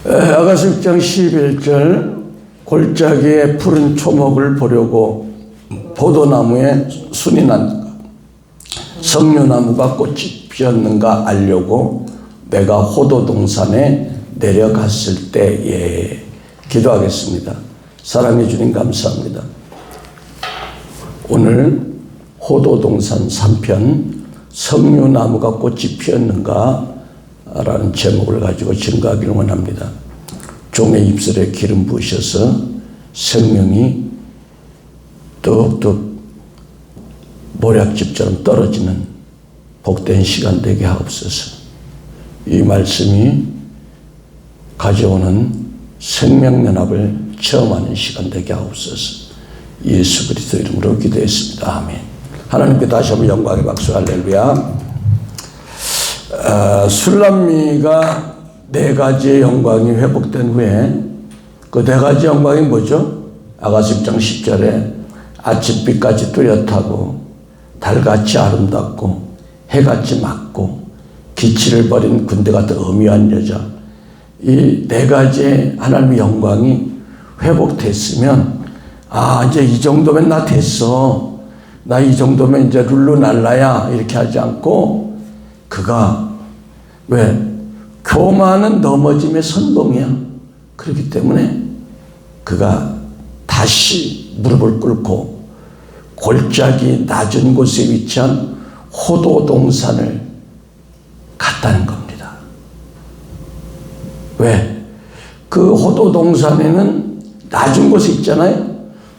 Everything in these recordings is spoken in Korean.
아가서 6장 11절 골짜기에 푸른 초목을 보려고 포도나무에 순이 났는가 석류나무가 꽃이 피었는가 알려고 내가 호도동산에 내려갔을 때에 기도하겠습니다. 사랑해 주님 감사합니다. 오늘 호도동산 3편 석류나무가 꽃이 피었는가 라는 제목을 가지고 증거하기를 원합니다. 종의 입술에 기름 부으셔서 생명이 뚝뚝 모략집처럼 떨어지는 복된 시간 되게 하옵소서. 이 말씀이 가져오는 생명연합을 체험하는 시간 되게 하옵소서. 예수 그리스도 이름으로 기도했습니다. 아멘. 하나님께 다시 한번 영광의 박수. 할렐루야. 술람미가 4가지의 영광이 회복된 후에 그 4가지 영광이 뭐죠? 아가서 6장 10절에 아침빛같이 뚜렷하고 달같이 아름답고 해같이 맑고 기치를 버린 군대 같은 엄위한 여자, 이 4가지의 하나님의 영광이 회복됐으면 이제 이 정도면 나 됐어, 나 이 정도면 이제 룰루날라야 이렇게 하지 않고 그가 왜? 교만은 넘어짐의 선봉이야. 그렇기 때문에 그가 다시 무릎을 꿇고 골짜기 낮은 곳에 위치한 호도동산을 갔다는 겁니다. 왜? 그 호도동산에는 낮은 곳에 있잖아요.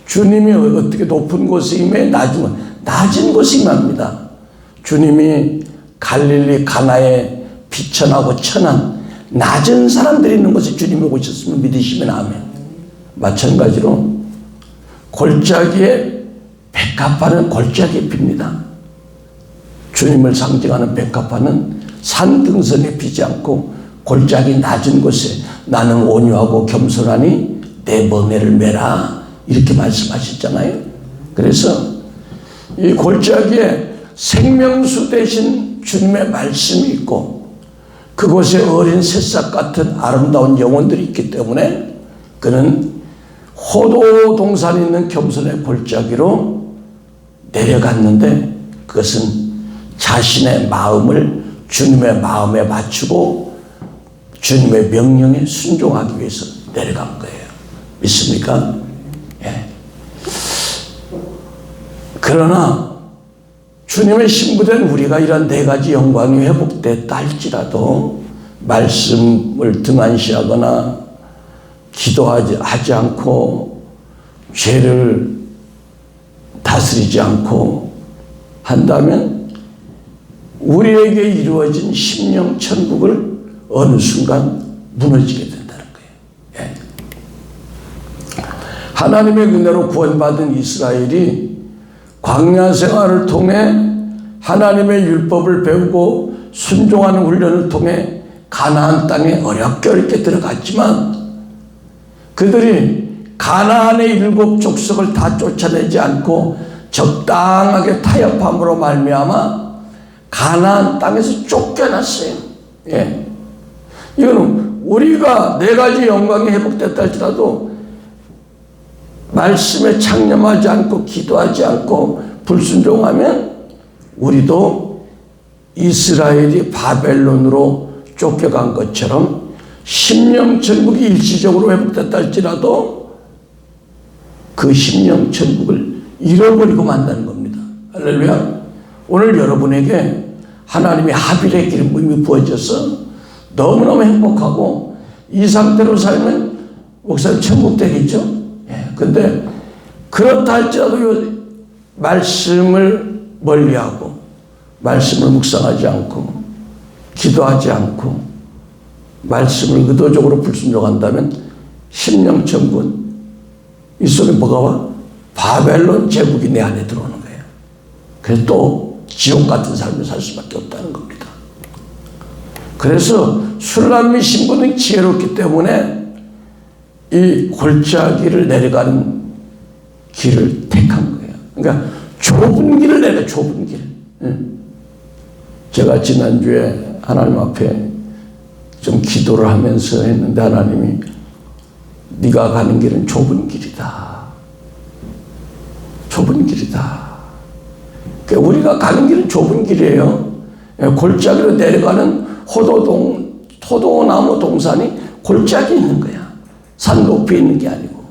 주님이 어떻게 높은 곳에 임해 낮은 곳에 임합니다. 주님이 갈릴리 가나에 비천하고 천한 낮은 사람들이 있는 곳에 주님이 오셨으면 믿으시면 아멘. 마찬가지로 골짜기에 백합화는 골짜기에 핍니다. 주님을 상징하는 백합화는 산등선에 피지 않고 골짜기 낮은 곳에 나는 온유하고 겸손하니 내 멍에를 메라 이렇게 말씀하셨잖아요. 그래서 이 골짜기에 생명수 대신 주님의 말씀이 있고 그곳에 어린 새싹 같은 아름다운 영혼들이 있기 때문에 그는 호도동산에 있는 겸손의 골짜기로 내려갔는데 그것은 자신의 마음을 주님의 마음에 맞추고 주님의 명령에 순종하기 위해서 내려간 거예요. 믿습니까? 예. 그러나 주님의 신부된 우리가 이런 4가지 영광이 회복됐다 할지라도 말씀을 등한시하거나 기도하지 않고 죄를 다스리지 않고 한다면 우리에게 이루어진 심령 천국을 어느 순간 무너지게 된다는 거예요. 예. 하나님의 은혜로 구원받은 이스라엘이 광야 생활을 통해 하나님의 율법을 배우고 순종하는 훈련을 통해 가나안 땅에 어렵게 들어갔지만 그들이 가나안의 7 족속을 다 쫓아내지 않고 적당하게 타협함으로 말미암아 가나안 땅에서 쫓겨났어요. 예. 이거는 우리가 4가지 영광이 회복됐다 할지라도 말씀에 창념하지 않고 기도하지 않고 불순종하면 우리도 이스라엘이 바벨론으로 쫓겨간 것처럼 심령천국이 일시적으로 회복됐다 할지라도 그 심령천국을 잃어버리고 만다는 겁니다. 할렐루야. 오늘 여러분에게 하나님의 하빌의 기름부음이 부어져서 너무너무 행복하고 이 상태로 살면 목사님 천국 되겠죠? 근데 그렇다 할지라도 말씀을 멀리하고 말씀을 묵상하지 않고 기도하지 않고 말씀을 의도적으로 불순종한다면 심령천국은 이 속에 뭐가 와? 바벨론 제국이 내 안에 들어오는 거예요. 그래서 또 지옥 같은 삶을 살 수밖에 없다는 겁니다. 그래서 술람미 신부는 지혜롭기 때문에 이 골짜기를 내려가는 길을 택한 거예요. 그러니까 좁은 길을 내려, 좁은 길. 제가 지난주에 하나님 앞에 좀 기도를 하면서 했는데 하나님이 네가 가는 길은 좁은 길이다. 좁은 길이다. 그러니까 우리가 가는 길은 좁은 길이에요. 골짜기로 내려가는 호도나무 동산이 골짜기 있는 거야. 산 높이 있는 게 아니고.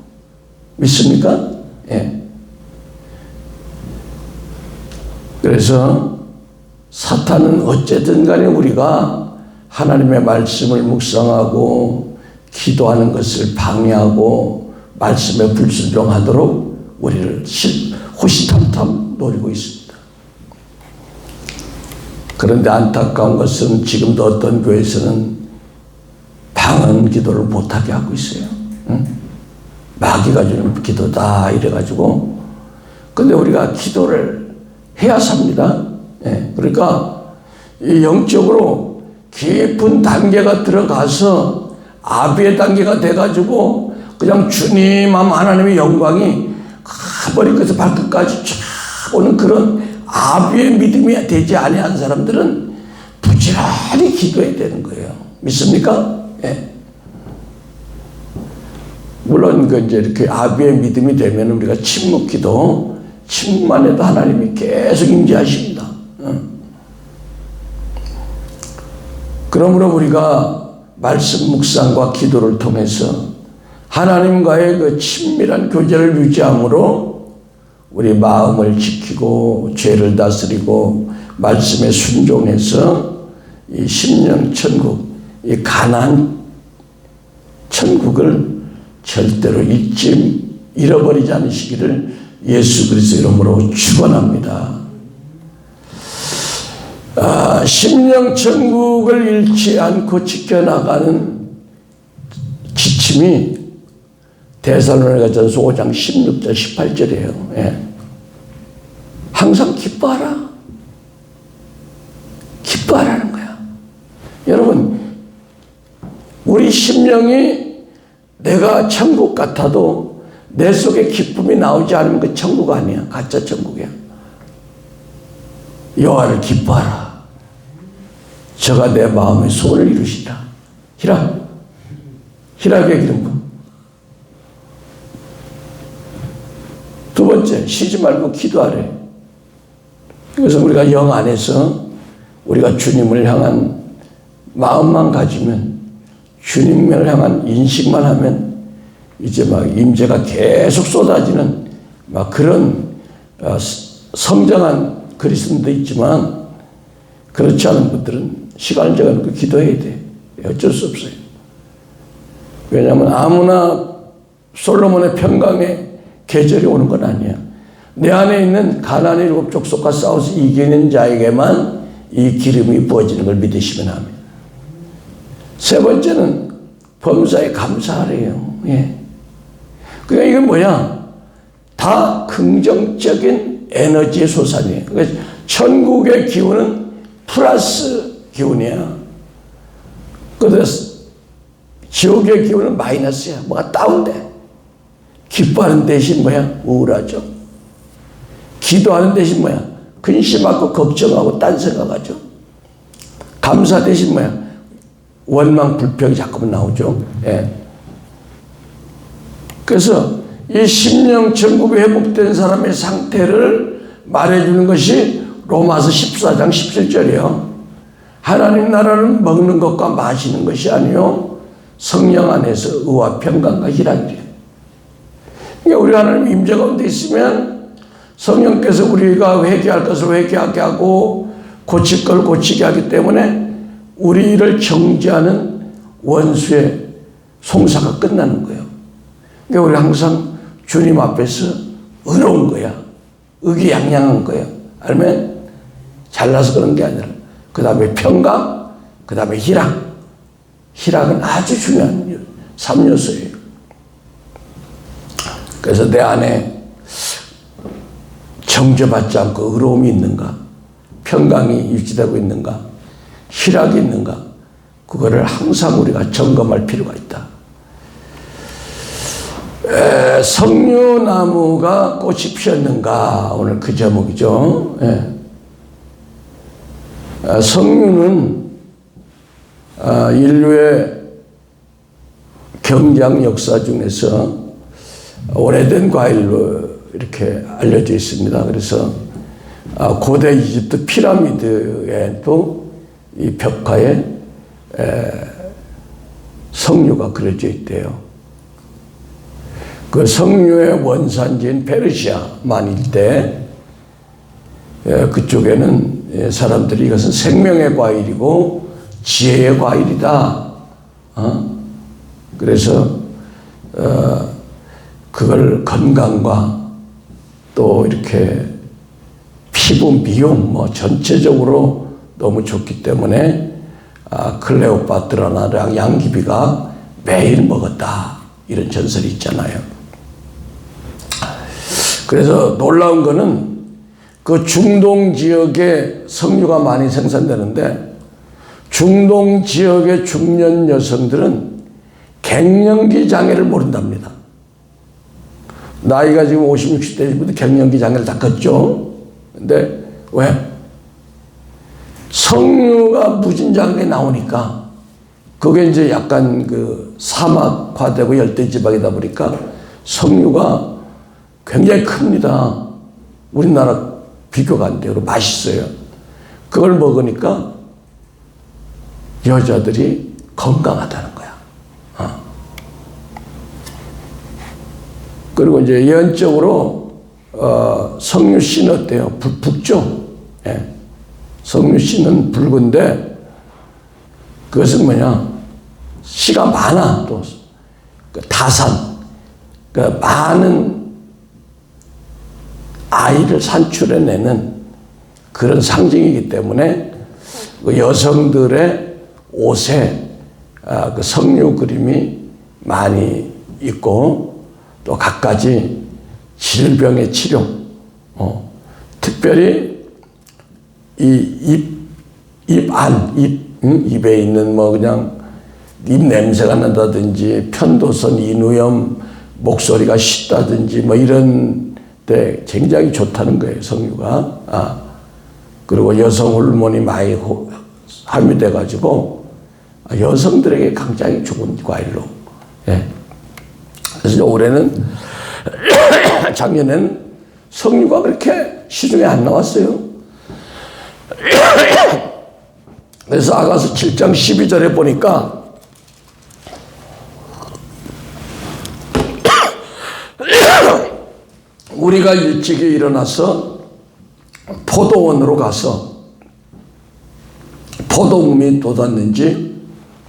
믿습니까? 예. 그래서 사탄은 어쨌든 간에 우리가 하나님의 말씀을 묵상하고 기도하는 것을 방해하고 말씀에 불순종하도록 우리를 호시탐탐 노리고 있습니다. 그런데 안타까운 것은 지금도 어떤 교회에서는 방언 기도를 못하게 하고 있어요. 응? 마귀가 주는 기도다 이래가지고. 근데 우리가 기도를 해야 삽니다. 예. 그러니까 영적으로 깊은 단계가 들어가서 아비의 단계가 돼가지고 그냥 주님 하면 하나님의 영광이 머리끝에서 발끝까지 쫙 오는 그런 아비의 믿음이 되지 아니한 사람들은 부지런히 기도해야 되는 거예요. 믿습니까? 예. 물론 이제 이렇게 아비의 믿음이 되면 우리가 침묵기도 침묵만 해도 하나님이 계속 임재하십니다. 그러므로 우리가 말씀 묵상과 기도를 통해서 하나님과의 그 친밀한 교제를 유지함으로 우리 마음을 지키고 죄를 다스리고 말씀에 순종해서 이 심령 천국, 이 가나안 천국을 절대로 잃어버리지 않으시기를 예수 그리스도 이름으로 축원합니다. 심령 천국을 잃지 않고 지켜나가는 지침이 데살로니가전서 5장 16절 18절이에요. 예. 항상 기뻐하라. 기뻐하라는 거야. 여러분, 우리 심령이 내가 천국 같아도 내 속에 기쁨이 나오지 않으면 그 천국 아니야. 가짜 천국이야. 여호와를 기뻐하라. 저가 내 마음의 소원을 이루시라. 희락의 기름. 두 번째, 쉬지 말고 기도하래. 그래서 우리가 영 안에서 우리가 주님을 향한 마음만 가지면, 주님을 향한 인식만 하면 이제 막 임재가 계속 쏟아지는 막 그런 성장한 그리스도도 있지만, 그렇지 않은 분들은 시간을 정해놓고 기도해야 돼. 어쩔 수 없어요. 왜냐하면 아무나 솔로몬의 평강에 계절이 오는 건 아니야. 내 안에 있는 가나안의 7 족속과 싸워서 이기는 자에게만 이 기름이 부어지는 걸 믿으시면 합니다. 세 번째는 범사에 감사하래요. 예. 그러니까 이건 뭐야? 다 긍정적인 에너지의 소산이에요. 그러니까 천국의 기운은 플러스 기운이야. 그래서 지옥의 기운은 마이너스야. 뭐가 다운돼. 기뻐하는 대신 뭐야? 우울하죠. 기도하는 대신 뭐야? 근심하고 걱정하고 딴 생각하죠. 감사 대신 뭐야? 원망, 불평이 자꾸만 나오죠. 예. 그래서 이 심령 천국이 회복된 사람의 상태를 말해주는 것이 로마서 14장 17절이에요. 하나님 나라는 먹는 것과 마시는 것이 아니요 성령 안에서 의와 평강과 희락이래요. 그러니까 우리 하나님 임재 가운데 있으면 성령께서 우리가 회개할 것을 회개하게 하고 고칠 걸 고치게 하기 때문에 우리를 정죄하는 원수의 송사가 끝나는 거예요. 그러니까 우리 항상 주님 앞에서 의로운 거야. 의기양양한 거예요. 아니면 잘나서 그런 게 아니라 그 다음에 평강, 그 다음에 희락. 희락은 아주 중요한 3요소예요. 그래서 내 안에 정죄받지 않고 의로움이 있는가, 평강이 유지되고 있는가, 희락이 있는가, 그거를 항상 우리가 점검할 필요가 있다. 석류나무가 꽃이 피었는가, 오늘 그 제목이죠. 석류는 인류의 경장 역사 중에서 오래된 과일로 이렇게 알려져 있습니다. 그래서 고대 이집트 피라미드에도 이 벽화에 석류가 그려져 있대요. 그 석류의 원산지인 페르시아만 일대 그쪽에는 사람들이 이것은 생명의 과일이고 지혜의 과일이다. 그래서 그걸 건강과 또 이렇게 피부 미용 전체적으로 너무 좋기 때문에 클레오파트라나 양귀비가 매일 먹었다. 이런 전설이 있잖아요. 그래서 놀라운 거는 그 중동 지역에 석류가 많이 생산되는데 중동 지역의 중년 여성들은 갱년기 장애를 모른답니다. 나이가 지금 50, 60대부터 갱년기 장애를 다 걷죠. 근데 왜? 석류가 무진장에 나오니까 그게 이제 약간 그 사막화되고 열대지방이다 보니까 석류가 굉장히 큽니다. 우리나라 비교가 안 돼요. 맛있어요. 그걸 먹으니까 여자들이 건강하다는 거야. 그리고 이제 예언적으로 석류씨는 어때요? 붉죠? 예. 석류씨는 붉은데 그것은 뭐냐? 씨가 많아. 또 다산. 그러니까 많은 아이를 산출해내는 그런 상징이기 때문에 그 여성들의 옷에 그 석류 그림이 많이 있고 또 갖가지 질병의 치료, 특별히 이 입에 있는 그냥 입 냄새가 난다든지 편도선 인후염, 목소리가 쉽다든지 이런 데 굉장히 좋다는 거예요, 석류가. 그리고 여성 호르몬이 많이 함유돼 가지고 여성들에게 굉장히 좋은 과일로. 예. 그래서 올해는 작년에는 석류가 그렇게 시중에 안 나왔어요. 그래서 아가서 7장 12절에 보니까 우리가 일찍이 일어나서 포도원으로 가서 포도움이 돋았는지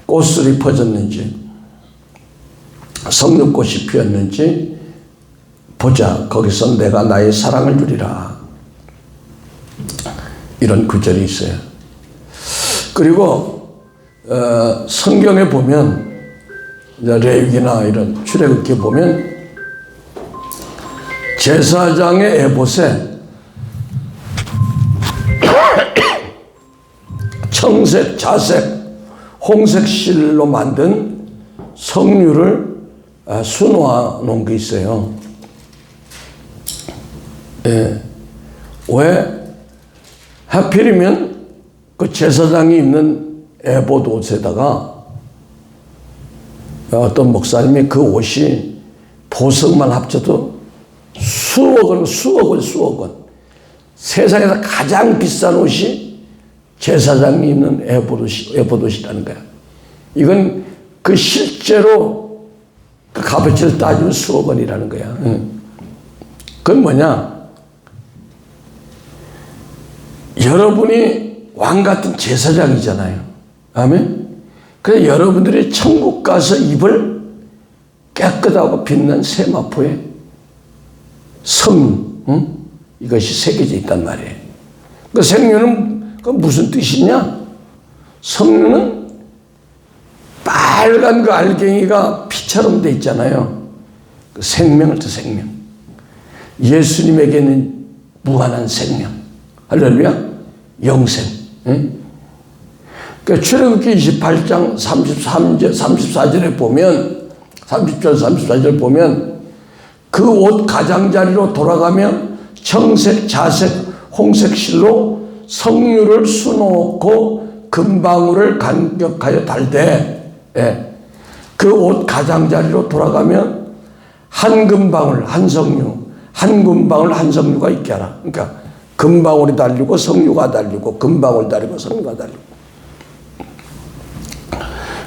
꽃술이 퍼졌는지 석류꽃이 피었는지 보자. 거기서 내가 나의 사랑을 주리라. 이런 구절이 있어요. 그리고 성경에 보면 레위기나 이런 출애굽기에 보면 제사장의 에봇에 청색, 자색, 홍색 실로 만든 석류를 수놓아 놓은 게 있어요. 예. 왜? 하필이면 그 제사장이 입는 에봇 옷에다가 어떤 목사님이 그 옷이 보석만 합쳐도 수억 원. 세상에서 가장 비싼 옷이 제사장이 입는 에봇 옷이라는 거야. 이건 그 실제로 그 값어치를 따지면 수억 원이라는 거야. 그건 뭐냐? 여러분이 왕 같은 제사장이잖아요. 아멘? 그래서 여러분들이 천국 가서 입을 깨끗하고 빛난 세마포에 석류, 이것이 새겨져 있단 말이에요. 그 석류는 그 무슨 뜻이냐? 석류는 빨간 그 알갱이가 피처럼 돼 있잖아요. 그 생명을 또 생명. 예수님에게는 무한한 생명. 할렐루야. 영생. 그러니까 출애굽기 28장 34절에 보면 30절 34절 보면 그 옷 가장자리로 돌아가면 청색, 자색, 홍색 실로 석류를 수놓고 금방울을 간격하여 달되, 예, 그 옷 가장자리로 돌아가면 한 금방울 한 성류, 한 금방울 한 성류가 있게 하라. 그러니까 금방울이 달리고 성류가 달리고 금방울 달리고 성류가 달리고.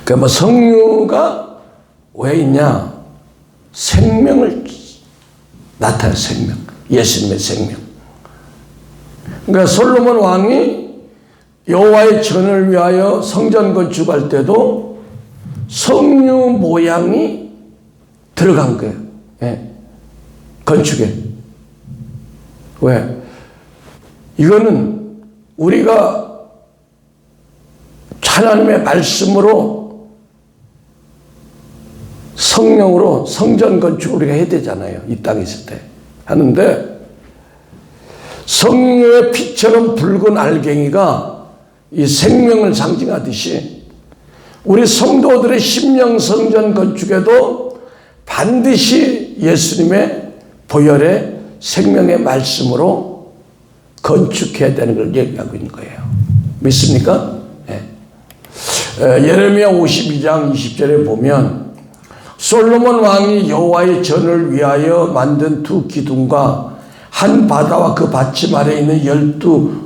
그 뭐 성류가 왜 있냐? 생명을 나타내. 생명, 예수님의 생명. 그러니까 솔로몬 왕이 여호와의 전을 위하여 성전 건축할 때도 성류 모양이 들어간 거예요. 예. 건축에. 왜? 이거는 우리가 하나님의 말씀으로 성령으로 성전 건축을 우리가 해야 되잖아요. 이 땅에 있을 때. 하는데 성령의 피처럼 붉은 알갱이가 이 생명을 상징하듯이 우리 성도들의 심령 성전 건축에도 반드시 예수님의 보혈의 생명의 말씀으로 건축해야 되는 걸 얘기하고 있는 거예요. 믿습니까? 네. 예레미야 52장 20절에 보면 솔로몬 왕이 여호와의 전을 위하여 만든 두 기둥과 한 바다와 그 받침 아래에 있는 12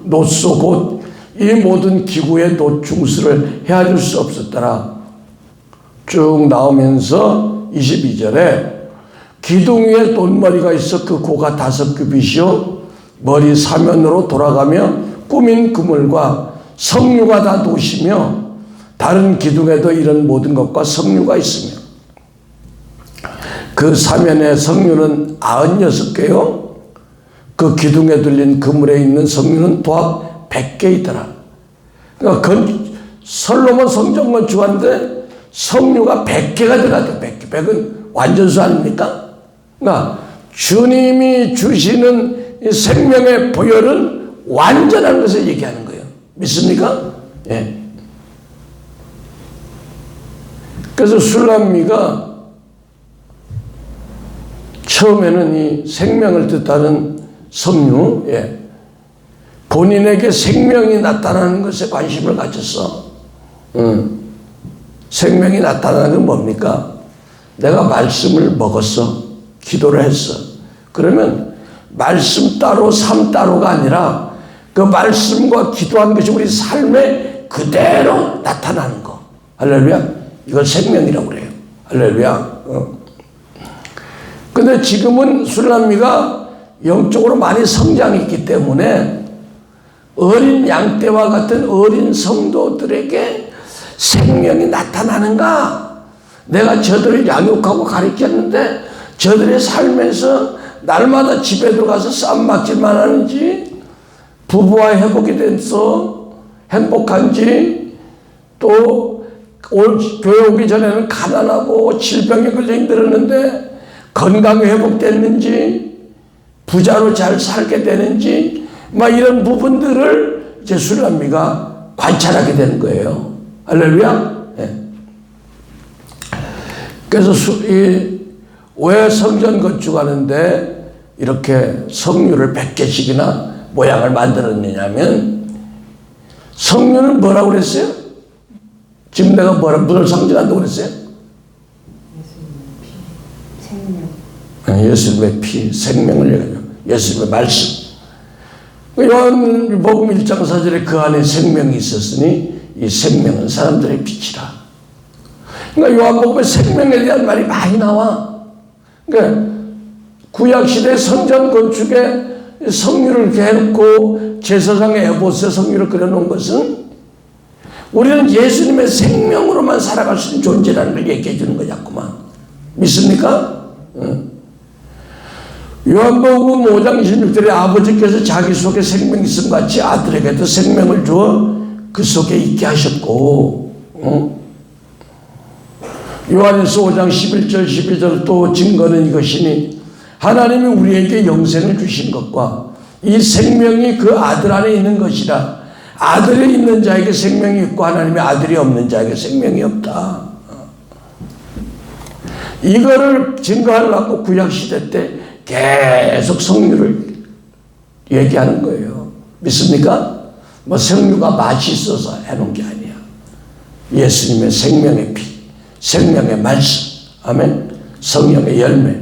노소 곧 이 모든 기구의 노충수를 헤아릴 수 없었더라. 쭉 나오면서 22절에 기둥 위에 돈머리가 있어 그 고가 5규빗이요 머리 사면으로 돌아가며 꾸민 그물과 석류가 다 노시며 다른 기둥에도 이런 모든 것과 석류가 있으며 그 사면의 석류는 96개요 그 기둥에 들린 그물에 있는 석류는 도합 100개이더라. 그러니까 솔로몬 성전 건축하는데 석류가 100개가 들어갔다. 100개. 100은 완전수 아닙니까? 그러니까 주님이 주시는 이 생명의 보혈은 완전한 것을 얘기하는 거예요. 믿습니까? 예. 그래서 술람미가 처음에는 이 생명을 뜻하는 석류, 예. 본인에게 생명이 나타나는 것에 관심을 가졌어. 생명이 나타나는 건 뭡니까? 내가 말씀을 먹었어. 기도를 했어. 그러면 말씀 따로 삶 따로가 아니라 그 말씀과 기도한 것이 우리 삶에 그대로 나타나는 거. 할렐루야. 이걸 생명이라고 그래요. 할렐루야. 근데 지금은 술람미가 영적으로 많이 성장했기 때문에 어린 양떼와 같은 어린 성도들에게 생명이 나타나는가? 내가 저들을 양육하고 가르쳤는데 저들의 삶에서 날마다 집에 들어가서 쌈박질만 하는지 부부와 회복이 돼서 행복한지 또 교회 오기 전에는 가난하고 질병에 걸려 힘들었는데 건강이 회복됐는지 부자로 잘 살게 되는지 막 이런 부분들을 이제 술람미가 관찰하게 되는 거예요. 할렐루야. 네. 그래서 왜 성전 건축하는데 이렇게 석류를 100개씩이나 모양을 만들었느냐면 석류는 뭐라고 그랬어요? 지금 내가 무엇을 상징한다고 그랬어요? 예수님의 피, 생명을 얘기하죠. 예수님의 말씀. 요한복음 1장 4절에 그 안에 생명이 있었으니 이 생명은 사람들의 빛이라. 그러니까 요한복음에 생명에 대한 말이 많이 나와. 그러니까 구약시대 성전 건축에 석류를 이렇게 해놓고 제사장의 에봇에 석류를 그려놓은 것은 우리는 예수님의 생명으로만 살아갈 수 있는 존재라는 걸 얘기해 주는 거냐구만. 믿습니까? 요한복음 5장 26절에 아버지께서 자기 속에 생명이 있음 같이 아들에게도 생명을 주어 그 속에 있게 하셨고, 요한일서 5장 11절 12절 또 증거는 이것이니 하나님이 우리에게 영생을 주신 것과 이 생명이 그 아들 안에 있는 것이라. 아들이 있는 자에게 생명이 있고 하나님의 아들이 없는 자에게 생명이 없다. 이거를 증거하려고 구약시대 때 계속 성류를 얘기하는 거예요. 믿습니까? 뭐 석류가 맛이 있어서 해놓은 게 아니야. 예수님의 생명의 피, 생명의 말씀, 아멘. 성령의 열매.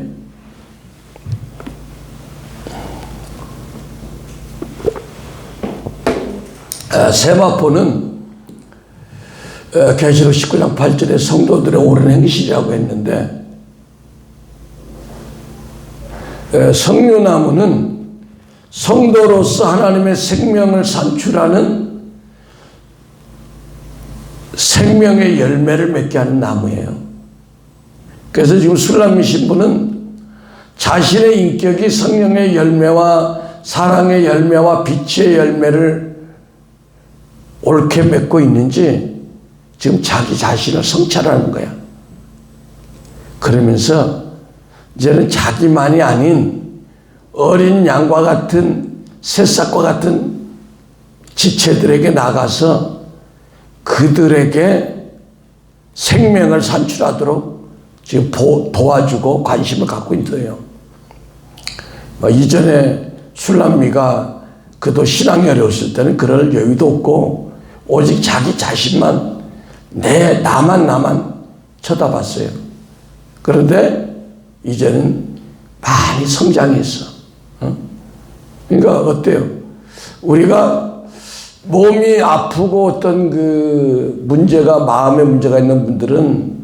세마포는 계시록 19장 8절에 성도들의 옳은 행실이라고 했는데, 석류나무는 성도로서 하나님의 생명을 산출하는 생명의 열매를 맺게 하는 나무예요. 그래서 지금 술람미 신부는 자신의 인격이 성령의 열매와 사랑의 열매와 빛의 열매를 옳게 맺고 있는지 지금 자기 자신을 성찰하는 거야. 그러면서 이제는 자기만이 아닌 어린 양과 같은 새싹과 같은 지체들에게 나가서 그들에게 생명을 산출하도록 지금 도와주고 관심을 갖고 있어요. 이전에 술람미가 그도 신앙이 어려웠을 때는 그럴 여유도 없고 오직 자기 자신만 나만 쳐다봤어요. 그런데 이제는 많이 성장했어. 그러니까 어때요? 우리가 몸이 아프고 어떤 그 마음의 문제가 있는 분들은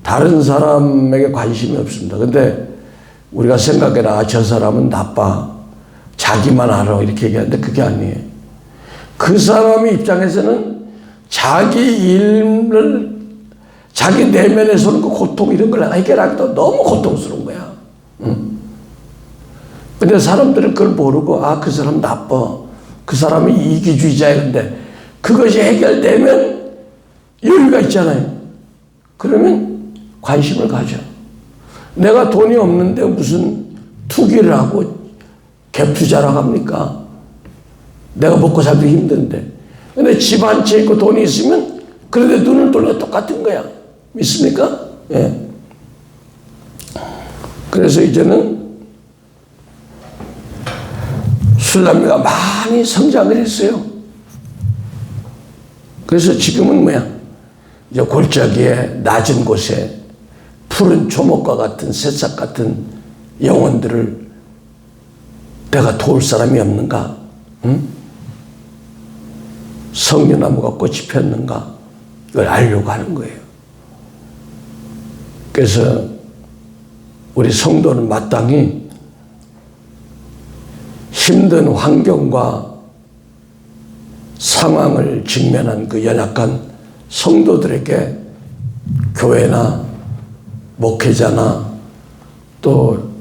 다른 사람에게 관심이 없습니다. 근데 우리가 생각해라, 저 사람은 나빠, 자기만 알아, 이렇게 얘기하는데 그게 아니에요. 그 사람의 입장에서는 자기 내면에서는 그 고통 이런 걸 해결하기도 너무 고통스러운 거야. 근데 사람들은 그걸 모르고, 그 사람 나빠, 그 사람이 이기주의자인데 그것이 해결되면 여유가 있잖아요. 그러면 관심을 가져. 내가 돈이 없는데 무슨 투기를 하고 갭 투자를 합니까? 내가 먹고 살기 힘든데. 근데 집 한 채 있고 돈이 있으면 그런데 눈을 돌려 똑같은 거야. 믿습니까? 예. 그래서 이제는 술람미가 많이 성장을 했어요. 그래서 지금은 이제 골짜기에 낮은 곳에 푸른 초목과 같은 새싹 같은 영혼들을 내가 도울 사람이 없는가? 응? 석류나무가 꽃이 폈는가? 이걸 알려고 하는 거예요. 그래서 우리 성도는 마땅히 힘든 환경과 상황을 직면한 그 연약한 성도들에게 교회나 목회자나 또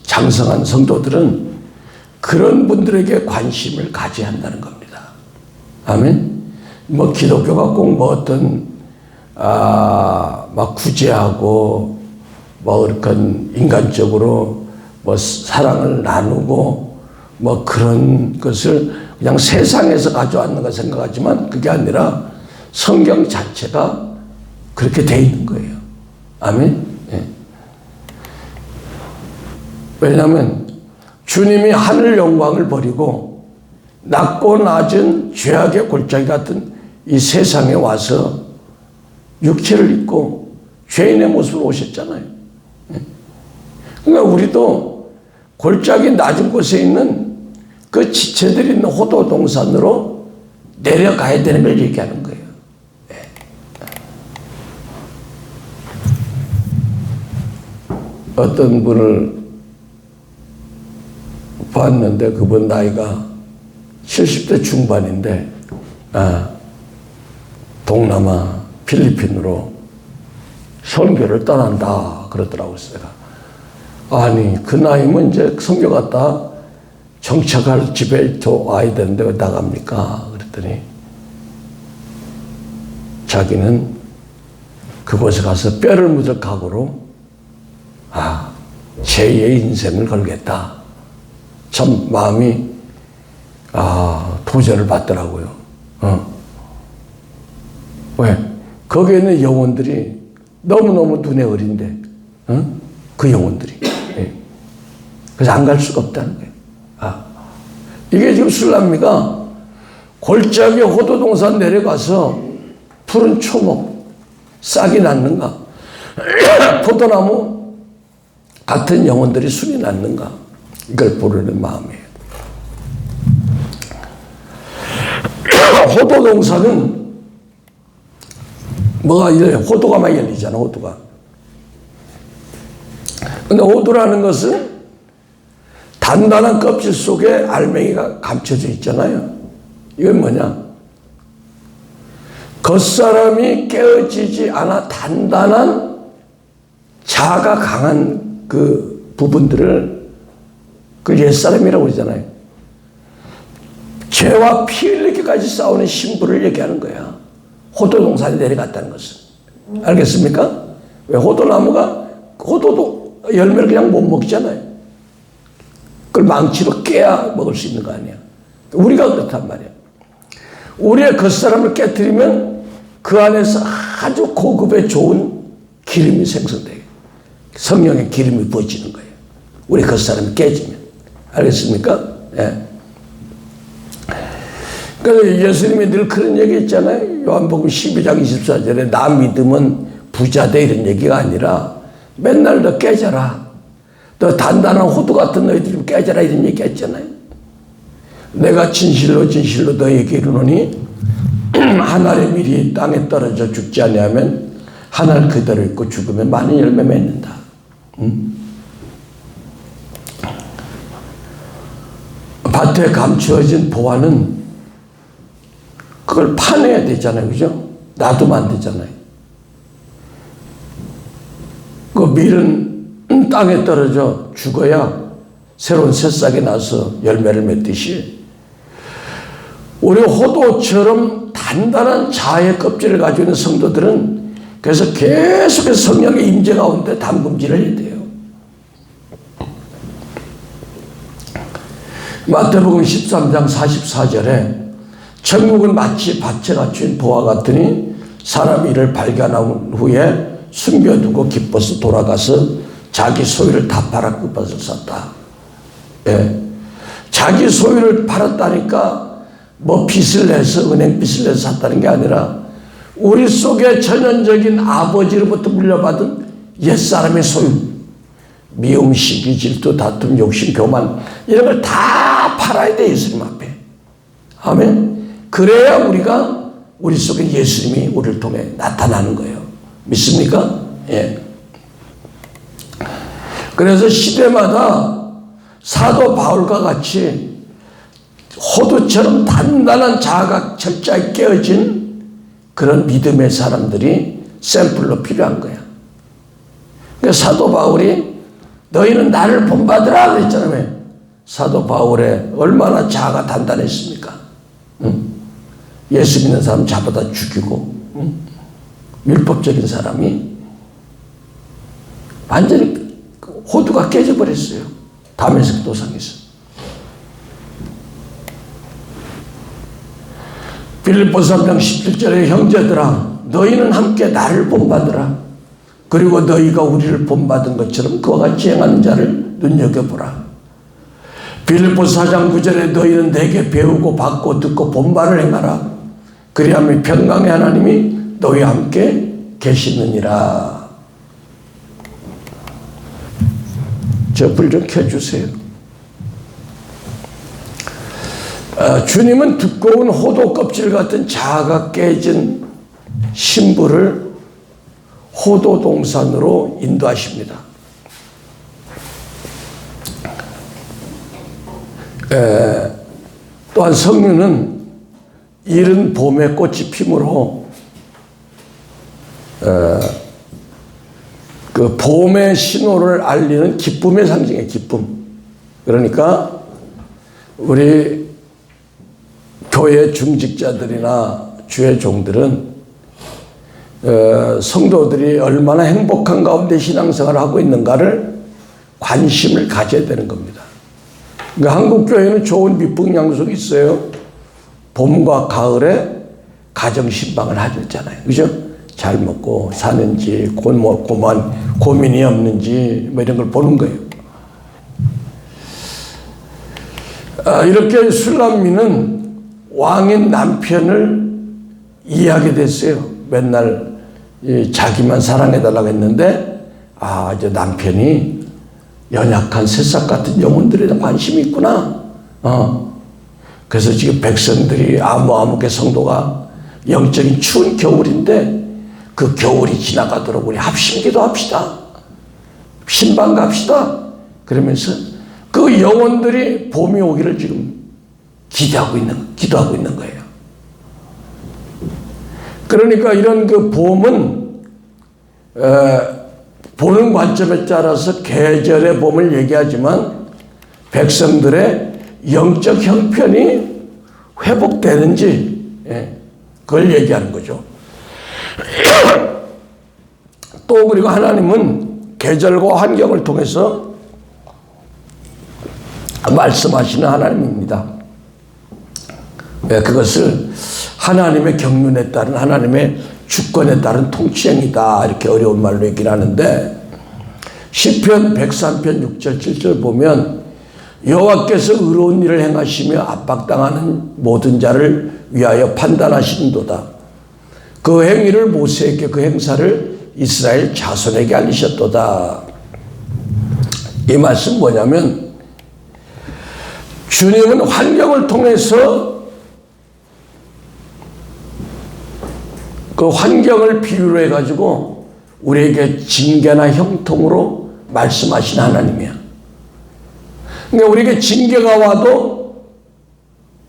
장성한 성도들은 그런 분들에게 관심을 가져야 한다는 겁니다. 아멘. 기독교가 꼭 어떤 막 구제하고 그런 인간적으로 사랑을 나누고 그런 것을 그냥 세상에서 가져왔는가 생각하지만 그게 아니라 성경 자체가 그렇게 돼 있는 거예요. 아멘. 예. 왜냐하면 주님이 하늘 영광을 버리고 낮고 낮은 죄악의 골짜기 같은 이 세상에 와서 육체를 입고 죄인의 모습으로 오셨잖아요. 예. 그러니까 우리도 골짜기 낮은 곳에 있는 그 지체들이 있는 호도동산으로 내려가야 되는 걸 얘기하는 거예요. 예. 어떤 분을 봤는데 그분 나이가 70대 중반인데 동남아 필리핀으로 선교를 떠난다 그러더라고요. 제가 아니 그 나이면 이제 선교 갔다 정착할 집에 더 와야 되는데 왜 나갑니까? 그랬더니 자기는 그곳에 가서 뼈를 묻을 각오로 제2의 인생을 걸겠다. 참 마음이 도전을 받더라고요. 왜? 거기에 있는 영혼들이 너무너무 눈에 어린데 그 영혼들이 그래서 안 갈 수가 없다는 거예요. 이게 지금 술람미가 골짜기 호도동산 내려가서 푸른 초목 싹이 났는가? 포도나무 같은 영혼들이 순이 났는가? 이걸 보려는 마음이에요. 호도동산은 뭐가 이래요? 호도가 많이 열리잖아, 호도가. 근데 호도라는 것은 단단한 껍질 속에 알맹이가 감춰져 있잖아요. 이건 뭐냐? 겉사람이 깨어지지 않아 단단한 자아가 강한 그 부분들을 그 옛사람이라고 그러잖아요. 죄와 피 흘리기까지 싸우는 신부를 얘기하는 거야. 호도동산에 내려갔다는 것은. 알겠습니까? 왜 호도나무가 호도도 열매를 그냥 못 먹잖아요. 그걸 망치로 깨야 먹을 수 있는 거 아니야. 우리가 그렇단 말이야. 우리의 겉사람을 깨뜨리면 그 안에서 아주 고급의 좋은 기름이 생성돼요. 성령의 기름이 부어지는 거예요. 우리 겉사람이 깨지면. 알겠습니까? 예. 그래서 예수님이 늘 그런 얘기 했잖아요. 요한복음 12장 24절에 나 믿으면 부자 돼 이런 얘기가 아니라 맨날 너 깨져라. 너 단단한 호두 같은 너희들이 깨져라 이런 얘기 했잖아요. 내가 진실로 진실로 너희에게 이르노니 한 알의 밀이 땅에 떨어져 죽지 아니하면 한 알 그대로 있고 죽으면 많은 열매 맺는다. 밭에 감추어진 보화는 그걸 파내야 되잖아요. 그죠? 놔두면 안 되잖아요. 그 밀은 땅에 떨어져 죽어야 새로운 새싹이 나서 열매를 맺듯이 우리 호도처럼 단단한 자아의 껍질을 가지고 있는 성도들은 그래서 계속해서 성령의 임재 가운데 담금질을 해야 돼요. 마태복음 13장 44절에 천국은 마치 밭에 갖춘 보화 같으니 사람이 이를 발견한 후에 숨겨두고 기뻐서 돌아가서 자기 소유를 다 팔아 그 밭을 샀다. 예. 자기 소유를 팔았다니까 뭐 빚을 내서 은행 빚을 내서 샀다는 게 아니라 우리 속에 전형적인 아버지로부터 물려받은 옛사람의 소유, 미움, 시기, 질투, 다툼, 욕심, 교만 이런 걸 다 팔아야 돼. 예수님 앞에. 아멘. 그래야 우리가 우리 속에 예수님이 우리를 통해 나타나는 거예요. 믿습니까? 예. 그래서 시대마다 사도 바울과 같이 호두처럼 단단한 자아가 철저히 깨어진 그런 믿음의 사람들이 샘플로 필요한 거야. 그러니까 사도 바울이 너희는 나를 본받으라 그랬잖아요. 사도 바울의 얼마나 자아가 단단했습니까? 예수 믿는 사람 잡아다 죽이고 율법적인 사람이 완전히 호두가 깨져버렸어요. 다메섹 도상에서. 빌립보서 3장 17절에 형제들아 너희는 함께 나를 본받으라. 그리고 너희가 우리를 본받은 것처럼 그와 같이 행하는 자를 눈여겨보라. 빌립보서 4장 9절에 너희는 내게 배우고 받고 듣고 본바를 행하라. 그리하면 평강의 하나님이 너희와 함께 계시느니라. 저 불 좀 켜주세요. 주님은 두꺼운 호도 껍질 같은 자아가 깨진 신부를 호도동산으로 인도하십니다. 또한 성령은 이른 봄의 꽃이 피므로 그 봄의 신호를 알리는 기쁨의 상징이에요. 기쁨. 그러니까 우리 교회 중직자들이나 주의 종들은 성도들이 얼마나 행복한 가운데 신앙생활을 하고 있는가를 관심을 가져야 되는 겁니다. 그러니까 한국 교회는 좋은 미풍양속이 있어요. 봄과 가을에 가정 신방을 하잖아요. 그죠? 잘 먹고 사는지 고민이 없는지 뭐 이런 걸 보는 거예요. 이렇게 술람미는 왕인 남편을 이해하게 됐어요. 맨날 자기만 사랑해달라고 했는데, 이제 남편이 연약한 새싹 같은 영혼들에 관심이 있구나. 그래서 지금 백성들이 아무개 성도가 영적인 추운 겨울인데, 그 겨울이 지나가도록 우리 합심기도 합시다. 신방 갑시다. 그러면서 그 영혼들이 봄이 오기를 지금 기도하고 있는 거예요. 그러니까 이런 그 봄은 보는 관점에 따라서 계절의 봄을 얘기하지만 백성들의 영적 형편이 회복되는지 그걸 얘기하는 거죠. 또 그리고 하나님은 계절과 환경을 통해서 말씀하시는 하나님입니다. 그것을 하나님의 경륜에 따른 하나님의 주권에 따른 통치행위다 이렇게 어려운 말로 얘기를 하는데, 시편 103편 6절 7절 보면 여호와께서 의로운 일을 행하시며 압박당하는 모든 자를 위하여 판단하시는도다. 그 행위를 모세에게 그 행사를 이스라엘 자손에게 알리셨도다. 이 말씀 뭐냐면, 주님은 환경을 통해서 그 환경을 비유로 해가지고 우리에게 징계나 형통으로 말씀하신 하나님이야. 그러니까 우리에게 징계가 와도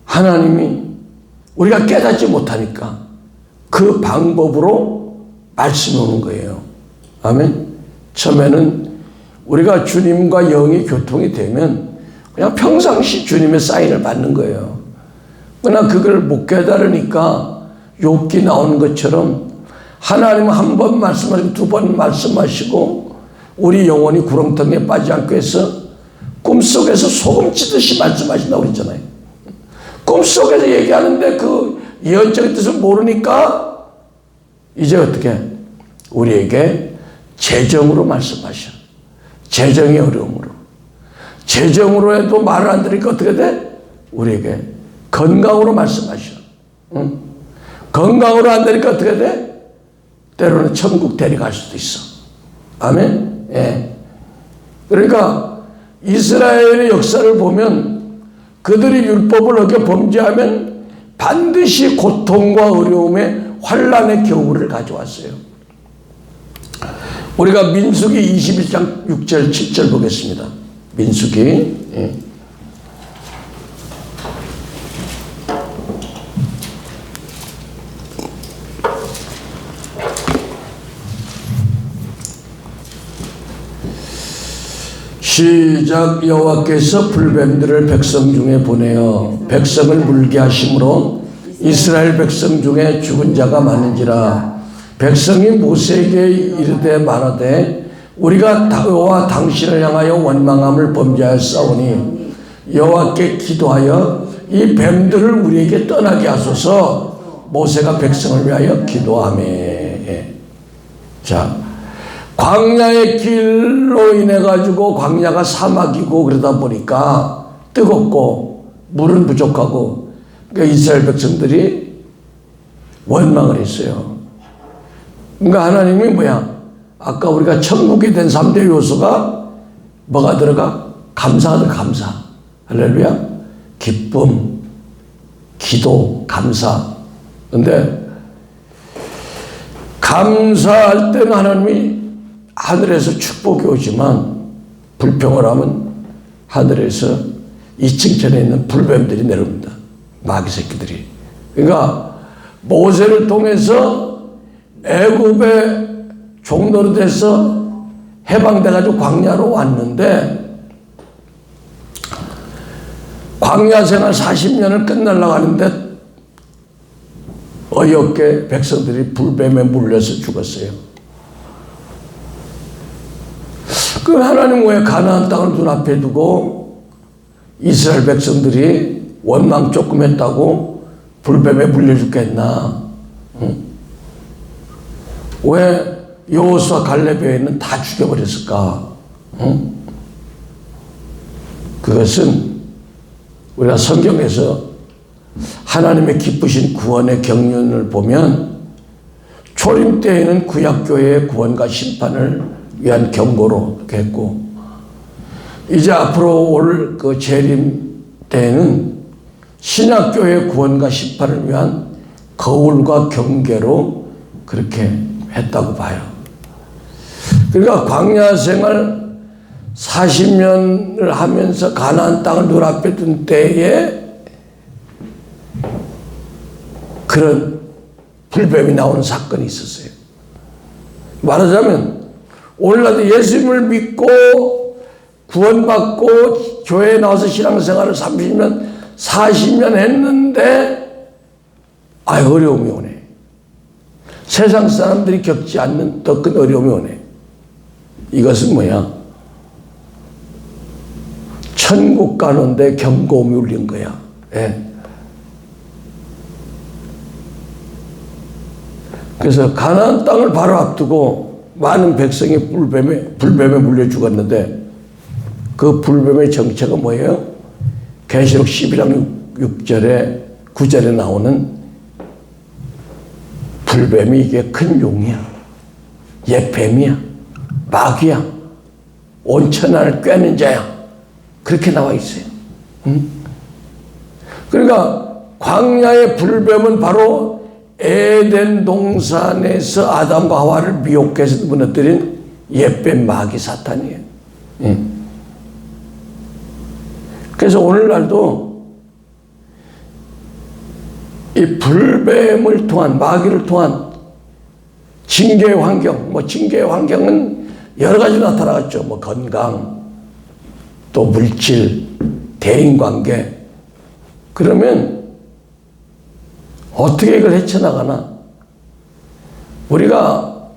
하나님이 우리가 깨닫지 못하니까 그 방법으로 말씀이 오는 거예요. 아멘. 처음에는 우리가 주님과 영이 교통이 되면 그냥 평상시 주님의 사인을 받는 거예요. 그러나 그걸 못 깨달으니까 욥기 나오는 것처럼 하나님은 한 번 말씀하시고 두 번 말씀하시고 우리 영혼이 구렁텅이에 빠지지 않고 해서 꿈속에서 소금 치듯이 말씀하신다고 그랬잖아요. 꿈속에서 얘기하는데 그 예언적인 뜻을 모르니까 이제 어떻게 우리에게 재정으로 말씀하셔. 재정의 어려움으로. 재정으로 해도 말을 안 들으니까 어떻게 돼? 우리에게 건강으로 말씀하셔. 응? 건강으로 안 되니까 어떻게 돼? 때로는 천국 데려갈 수도 있어. 아멘? 예. 그러니까 이스라엘의 역사를 보면 그들이 율법을 어겨 범죄하면 반드시 고통과 어려움에 환난의 겨울을 가져왔어요. 우리가 민수기 21장 6절 7절 보겠습니다. 민수기. 예. 시작. 여호와께서 불뱀들을 백성 중에 보내어 백성을 물게 하심으로 이스라엘 백성 중에 죽은 자가 많은지라. 백성이 모세에게 이르되 말하되 우리가 여호와 당신을 향하여 원망함을 범죄하였사오니 여호와께 기도하여 이 뱀들을 우리에게 떠나게 하소서. 모세가 백성을 위하여 기도하매. 자, 광야의 길로 인해 가지고 광야가 사막이고 그러다 보니까 뜨겁고 물은 부족하고 그러니까 이스라엘 백성들이 원망을 했어요. 그러니까 하나님이 뭐야? 아까 우리가 천국이 된 3대 요소가 뭐가 들어가? 감사하다. 감사. 할렐루야. 기쁨, 기도, 감사. 근데 감사할 때는 하나님이 하늘에서 축복이 오지만 불평을 하면 하늘에서 2층천에 있는 불뱀들이 내려옵니다. 마귀 새끼들이. 그러니까 모세를 통해서 애굽의 종로로 돼서 해방돼가지고 광야로 왔는데 광야 생활 40년을 끝내려고 하는데 어이없게 백성들이 불뱀에 물려서 죽었어요. 그 하나님 왜 가나안 땅을 눈앞에 두고 이스라엘 백성들이 원망 조금 했다고 불뱀에 물려 죽겠나? 응? 왜 여호수아 갈렙 외에는 다 죽여버렸을까? 응? 그것은 우리가 성경에서 하나님의 기쁘신 구원의 경륜을 보면 초림 때에는 구약교회의 구원과 심판을 위한 경고로 했고, 이제 앞으로 올 그 재림 때에는 신약교회의 구원과 심판을 위한 거울과 경계로 그렇게 했다고 봐요. 그러니까 광야 생활 40년을 하면서 가나안 땅을 눈앞에 둔 때에 그런 불뱀이 나오는 사건이 있었어요. 말하자면 오늘날도 예수님을 믿고 구원받고 교회에 나와서 신앙생활을 30년, 40년 했는데 어려움이 오네. 세상 사람들이 겪지 않는 더 큰 어려움이 오네. 이것은 뭐야? 천국 가는데 경고음이 울린 거야. 예. 그래서 가나안 땅을 바로 앞두고 많은 백성이 불뱀에 물려 죽었는데, 그 불뱀의 정체가 뭐예요? 계시록 11장 6절에 9절에 나오는 불뱀이 이게 큰 용이야, 옛뱀이야, 마귀야, 온 천하를 꿰는 자야, 그렇게 나와 있어요. 그러니까 광야의 불뱀은 바로 에덴 동산에서 아담과 하와를 미혹해서 무너뜨린 옛뱀 마귀 사탄이에요. 그래서 오늘날도 이 불뱀을 통한, 마귀를 통한 징계의 환경, 징계의 환경은 여러 가지 나타나겠죠. 건강, 또 물질, 대인관계. 그러면 어떻게 이걸 헤쳐나가나? 우리가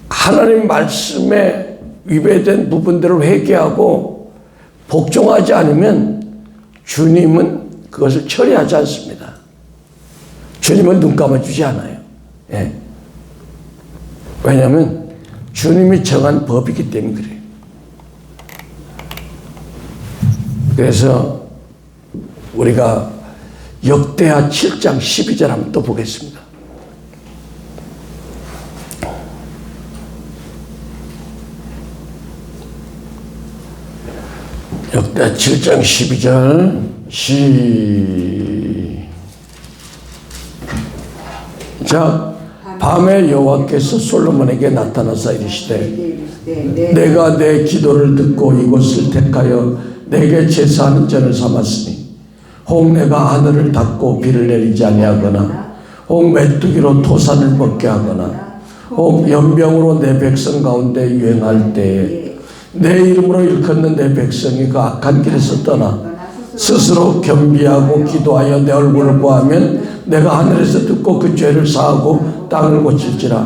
하나님 말씀에 위배된 부분들을 회개하고 복종하지 않으면 주님은 그것을 처리하지 않습니다. 주님은 눈 감아주지 않아요. 예. 왜냐하면 주님이 정한 법이기 때문에 그래요. 그래서 우리가 역대하 7장 12절 한번 또 보겠습니다. 역대하 7장 12절 시작. 밤에 여호와께서 솔로몬에게 나타나사 이르시되 내가 내 기도를 듣고 이곳을 택하여 내게 제사하는 전을 삼았으니 혹 내가 하늘을 닫고 비를 내리지 아니하거나 혹 메뚜기로 토산을 먹게 하거나 혹 연병으로 내 백성 가운데 유행할 때에 내 이름으로 일컫는 내 백성이 그 악한 길에서 떠나 스스로 겸비하고 기도하여 내 얼굴을 보하면 내가 하늘에서 듣고 그 죄를 사하고 땅을 고칠지라.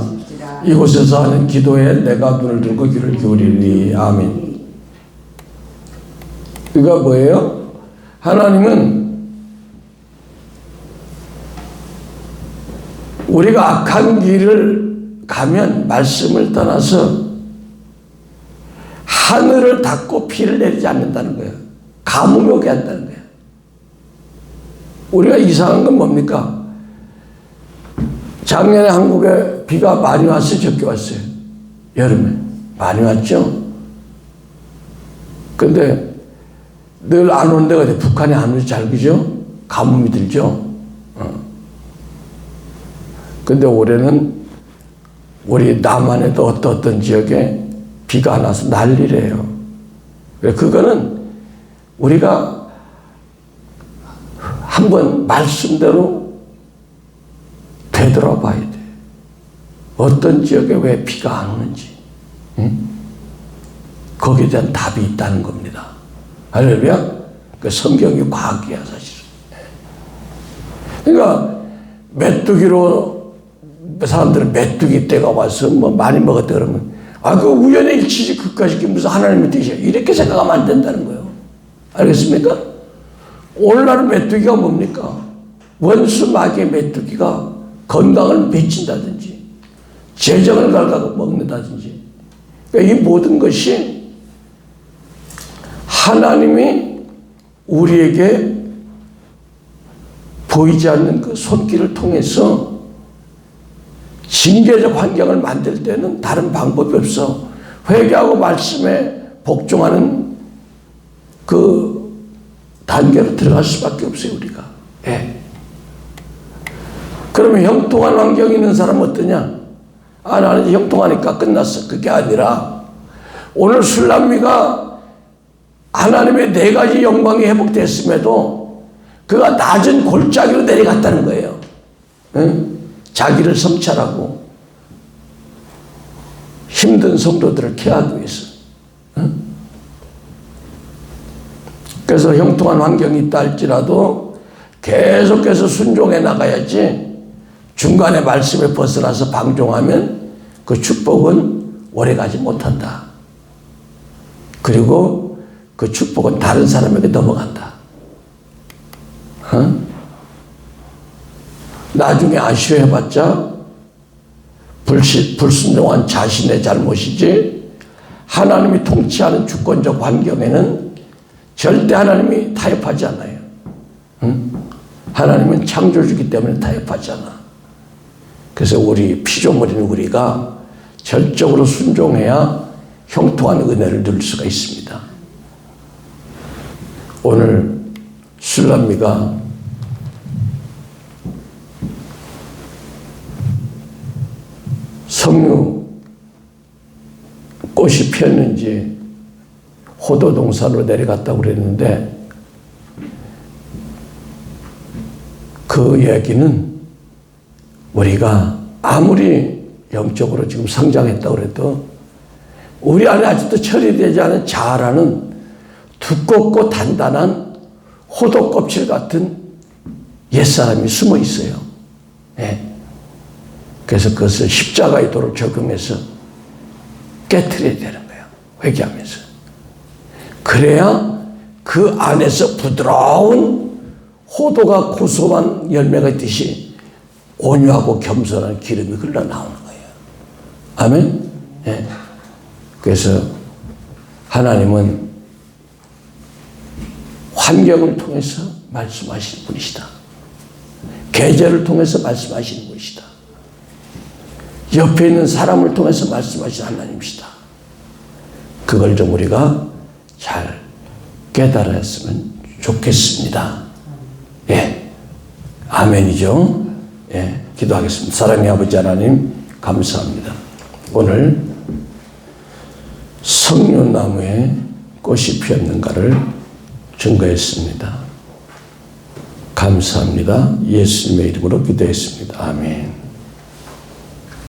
이곳에서 하는 기도에 내가 눈을 들고 귀를 기울이리. 아멘. 이거 뭐예요? 하나님은 우리가 악한 길을 가면 말씀을 떠나서 하늘을 닫고 비를 내리지 않는다는 거예요. 가뭄이 오게 한다는 거예요. 우리가 이상한 건 뭡니까? 작년에 한국에 비가 많이 왔어요? 적게 왔어요? 여름에 많이 왔죠? 근데 늘 안 오는 데가 어디? 북한이 안 오지 잘, 그죠? 가뭄이 들죠? 근데 올해는 우리 남한에도 어떤 지역에 비가 안 와서 난리래요. 그거는 우리가 한번 말씀대로 되돌아봐야 돼. 어떤 지역에 왜 비가 안 오는지. 거기에 대한 답이 있다는 겁니다. 할렐루야? 그 성경이 과학이야, 사실은. 그러니까 메뚜기로 사람들은 메뚜기 때가 와서 많이 먹었다 그러면 그 우연의 일치지 그까짓 게 무슨 하나님의 뜻이야. 이렇게 생각하면 안 된다는 거예요. 알겠습니까? 오늘날은 메뚜기가 뭡니까? 원수 마귀의 메뚜기가 건강을 해친다든지 재정을 갈가고 먹는다든지, 그러니까 이 모든 것이 하나님이 우리에게 보이지 않는 그 손길을 통해서 징계적 환경을 만들 때는 다른 방법이 없어. 회개하고 말씀에 복종하는 그 단계로 들어갈 수밖에 없어요, 우리가. 예. 그러면 형통한 환경이 있는 사람은 어떠냐? 나는 이제 형통하니까 끝났어. 그게 아니라 오늘 술람미가 하나님의 4가지 영광이 회복됐음에도 그가 낮은 골짜기로 내려갔다는 거예요. 응? 자기를 성찰하고 힘든 성도들을 케어하기 위해서. 응? 그래서 형통한 환경이 있다 할지라도 계속해서 순종해 나가야지 중간에 말씀에 벗어나서 방종하면 그 축복은 오래가지 못한다. 그리고 그 축복은 다른 사람에게 넘어간다. 나중에 아쉬워해봤자 불순종한 자신의 잘못이지 하나님이 통치하는 주권적 환경에는 절대 하나님이 타협하지 않아요. 하나님은 창조주기 때문에 타협하지 않아. 그래서 우리 피조물인 우리가 절적으로 순종해야 형통한 은혜를 누릴 수가 있습니다. 오늘 술람미가 석류 꽃이 피었는지 호도동산으로 내려갔다고 그랬는데 그 얘기는 우리가 아무리 영적으로 지금 성장했다고 해도 우리 안에 아직도 처리되지 않은 자아라는 두껍고 단단한 호도 껍질 같은 옛사람이 숨어 있어요. 예. 그래서 그것을 십자가의 도를 적용해서 깨트려야 되는 거예요. 회개하면서. 그래야 그 안에서 부드러운 호도가 고소한 열매가 있듯이 온유하고 겸손한 기름이 흘러나오는 거예요. 아멘? 예. 그래서 하나님은 환경을 통해서 말씀하시는 분이시다. 계절을 통해서 말씀하시는 분이시다. 옆에 있는 사람을 통해서 말씀하시는 하나님이시다. 그걸 좀 우리가 잘 깨달았으면 좋겠습니다. 예. 아멘이죠. 예. 기도하겠습니다. 사랑의 아버지 하나님, 감사합니다. 오늘 석류나무에 꽃이 피었는가를 증거했습니다. 감사합니다. 예수님의 이름으로 기도했습니다. 아멘.